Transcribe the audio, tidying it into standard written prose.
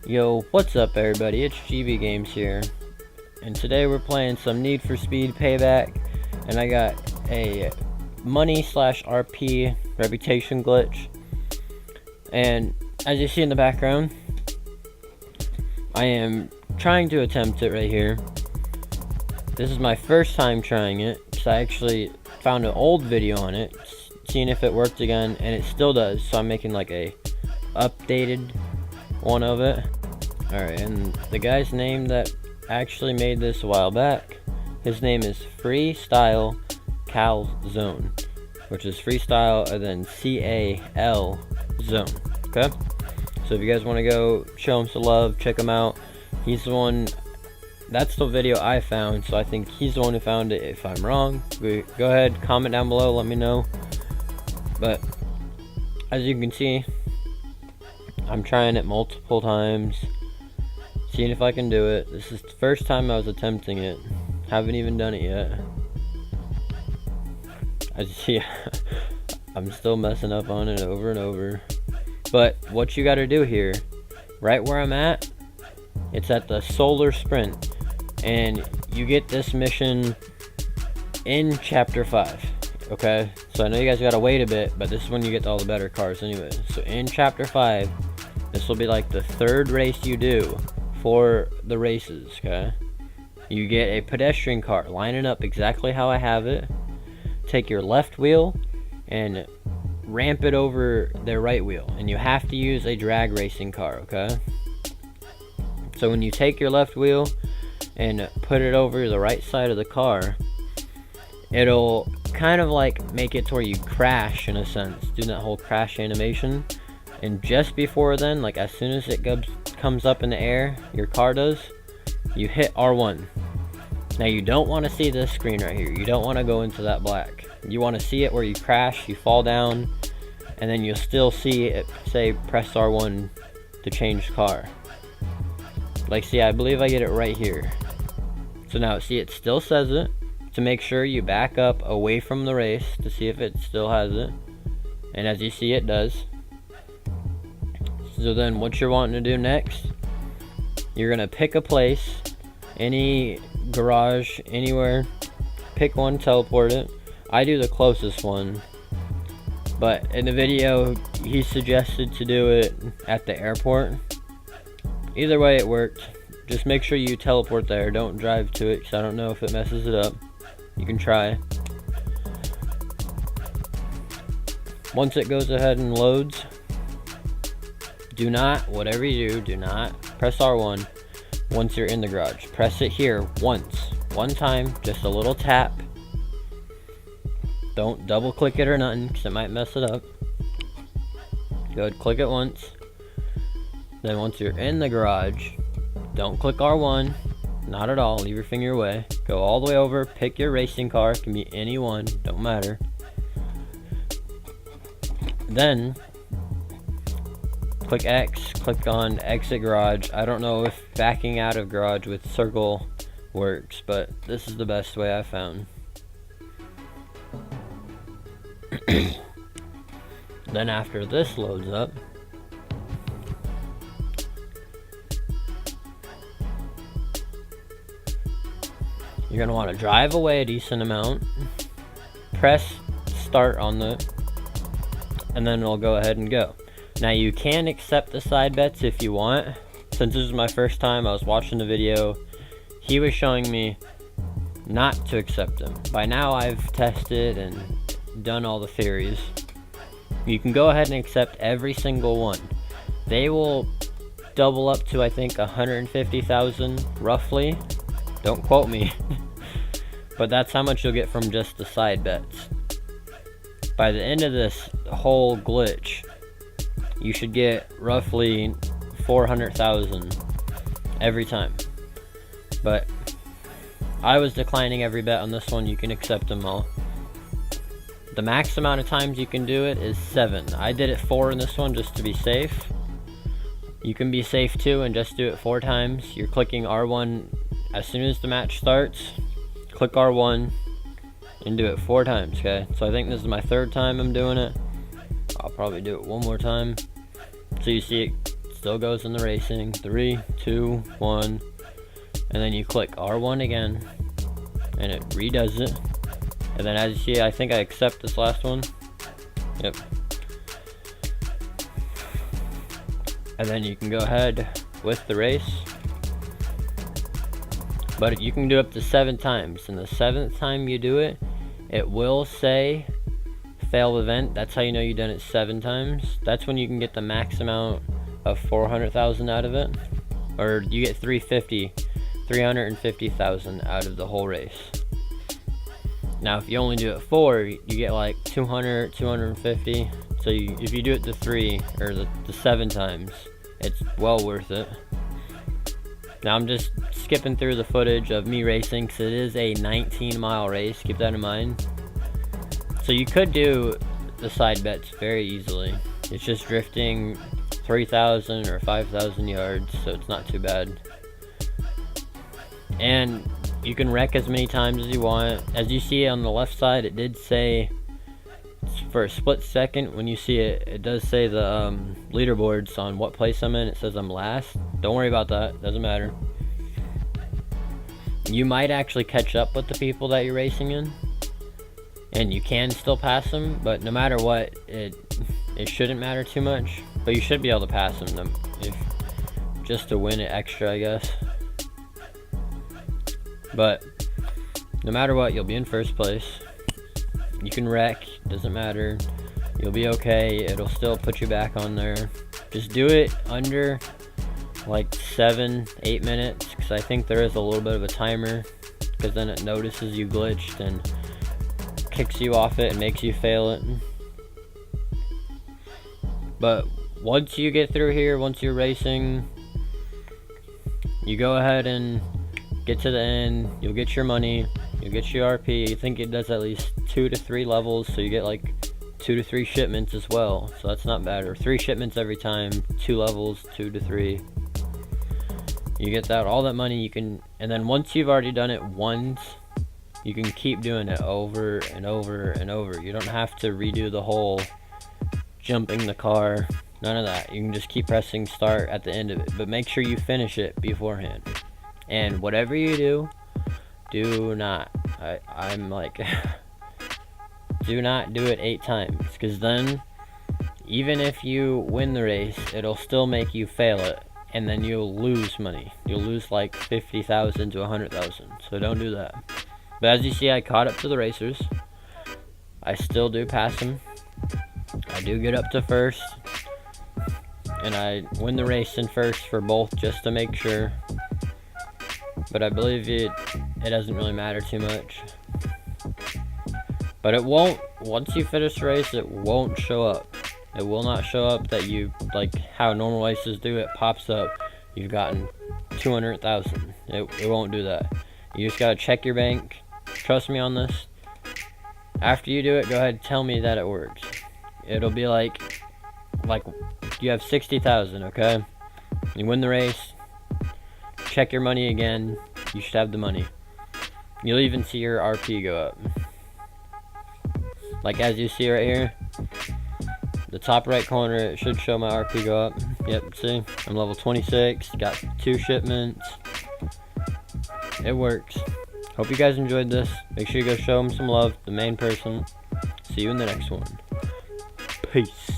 Yo, what's up everybody, it's GB Games here, and today we're playing some Need for Speed Payback, and I got a money/RP reputation glitch, and as you see in the background, I am trying to attempt it right here. This is my first time trying it, because I actually found an old video on it, seeing if it worked again, and it still does, so I'm making like a updated one of it. Alright, and the guy's name that actually made this a while back, his name is Freestyle Calzone, which is freestyle and then C-A-L zone. Okay, so if you guys want to go show him some love, check him out. He's the one, that's the video I found, so I think he's the one who found it. If I'm wrong, go ahead, comment down below, let me know. But as you can see, I'm trying it multiple times, seeing if I can do it. This is the first time I was attempting it. Haven't even done it yet. I'm still messing up on it over and over. But what you gotta do here, right where I'm at, it's at the Solar Sprint, and you get this mission in Chapter 5. Okay, so I know you guys gotta wait a bit, but this is when you get all the better cars anyway. So in Chapter 5, this will be like the third race you do for the races. Okay, you get a pedestrian car, line it up exactly how I have it, take your left wheel and ramp it over their right wheel, and you have to use a drag racing car. Okay, so when you take your left wheel and put it over the right side of the car, it'll kind of like make it to where you crash, in a sense, do that whole crash animation. And just before then, like as soon as it comes up in the air, your car does, you hit R1. Now you don't want to see this screen right here, you don't want to go into that black. You want to see it where you crash, you fall down, and then you'll still see it say press R1 to change car. Like, see, I believe I get it right here. So now see, it still says it. To make sure you back up away from the race to see if it still has it, and as you see, it does. So then what you're wanting to do next, you're gonna pick a place, any garage, anywhere, pick one, teleport it. I do the closest one, but in the video he suggested to do it at the airport. Either way it worked. Just make sure you teleport there, don't drive to it, because I don't know if it messes it up. You can try. Once it goes ahead and loads, do not, whatever you do, do not press R1 once you're in the garage. Press it here once, one time, just a little tap. Don't double click it or nothing, because it might mess it up. Go ahead, click it once. Then once you're in the garage, don't click R1. Not at all, leave your finger away. Go all the way over, pick your racing car, it can be any one, don't matter. Then, click X, click on exit garage. I don't know if backing out of garage with circle works, but this is the best way I found. Then after this loads up, you're going to want to drive away a decent amount, press start on the, and then it'll go ahead and go. Now you can accept the side bets if you want. Since this is my first time, I was watching the video, he was showing me not to accept them. By now I've tested and done all the theories. You can go ahead and accept every single one. They will double up to, I think, 150,000 roughly. Don't quote me. But that's how much you'll get from just the side bets. By the end of this whole glitch, you should get roughly 400,000 every time. But I was declining every bet on this one. You can accept them all. The max amount of times you can do it is 7. I did it 4 in this one just to be safe. You can be safe too and just do it 4 times. You're clicking R1 as soon as the match starts. Click R1 and do it 4 times, okay? So I think this is my 3rd time I'm doing it. I'll probably do it one more time. So you see it still goes in the racing. 3, 2, 1, and then you click R1 again, and it redoes it. And then as you see, I think I accept this last one. Yep. And then you can go ahead with the race. But you can do up to 7 times, and the 7th time you do it, it will say failed event. That's how you know you've done it 7 times. That's when you can get the max amount of 400,000 out of it, or you get 350,000 out of the whole race. Now if you only do it 4, you get like 200, 250. So if you do it the 3 or the 7 times, it's well worth it. Now I'm just skipping through the footage of me racing because it is a 19-mile race, keep that in mind. So you could do the side bets very easily. It's just drifting 3,000 or 5,000 yards, so it's not too bad. And you can wreck as many times as you want. As you see on the left side, it did say, for a split second, when you see it, it does say the leaderboards on what place I'm in. It says I'm last. Don't worry about that, doesn't matter. You might actually catch up with the people that you're racing in, and you can still pass them, but no matter what, it shouldn't matter too much. But you should be able to pass them, just to win it extra, I guess. But no matter what, you'll be in first place. You can wreck, doesn't matter. You'll be okay. It'll still put you back on there. Just do it under like 7-8 minutes, because I think there is a little bit of a timer, because then it notices you glitched and kicks you off it and makes you fail it. But once you get through here, once you're racing, you go ahead and get to the end. You'll get your money, you'll get your RP. I think it does at least 2 to 3 levels, so you get like 2 to 3 shipments as well, so that's not bad. Or 3 shipments every time, 2 levels, 2 to 3. You get that, all that money you can, and then once you've already done it once, you can keep doing it over and over and over. You don't have to redo the whole jumping the car, none of that. You can just keep pressing start at the end of it, but make sure you finish it beforehand. And whatever you do not, I'm like, do not do it 8 times, because then even if you win the race, it'll still make you fail it, and then you'll lose money. You'll lose like 50,000 to 100,000, so don't do that. But as you see, I caught up to the racers. I still do pass them. I do get up to first, and I win the race in first for both, just to make sure. But I believe it doesn't really matter too much. But it won't, once you finish the race, it won't show up. It will not show up that you, like how normal races do, it pops up, you've gotten 200,000. It won't do that. You just gotta check your bank. Trust me on this. After you do it, go ahead and tell me that it works. It'll be like you have 60,000, okay? You win the race, check your money again, you should have the money. You'll even see your RP go up. Like as you see right here, the top right corner, it should show my RP go up. Yep, see, I'm level 26, got 2 shipments. It works. Hope you guys enjoyed this. Make sure you go show them some love, the main person. See you in the next one. Peace.